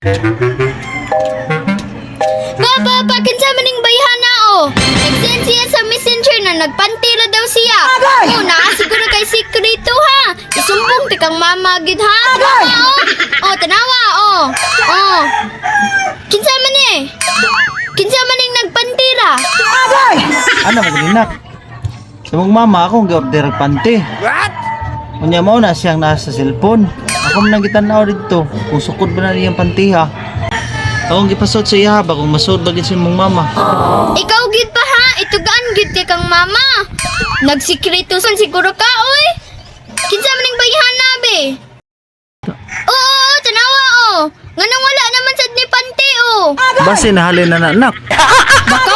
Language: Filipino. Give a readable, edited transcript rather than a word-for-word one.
Papa, kinsa maning bayhana o? Nag-send siya sa messenger na nagpantira daw siya. O, naasiguro kay sikrito ha. Isumbong ti kang mama gid ha. Tanawa o. O, tanawa o. O. Kinsa man eh? Kinsa maning nagpantira? Ano mo ginak? Sa mong mama akong gi-order og panty. What? Unya mo na siyang nasa cellphone. Ako man gitanaw dito kung sukod ba na niyang panty ha. Akong gipasot sa iya ba kung masud ba gid sa mong mama. Ikaw gid pa ha. Itugaan gid ti kang mama. Nagsikrito san siguro ka oy. Kinsa maning bayhana be? Oo, tanawa o. Nganong wala naman sad ni panty o. Base nahalin na anak. Baka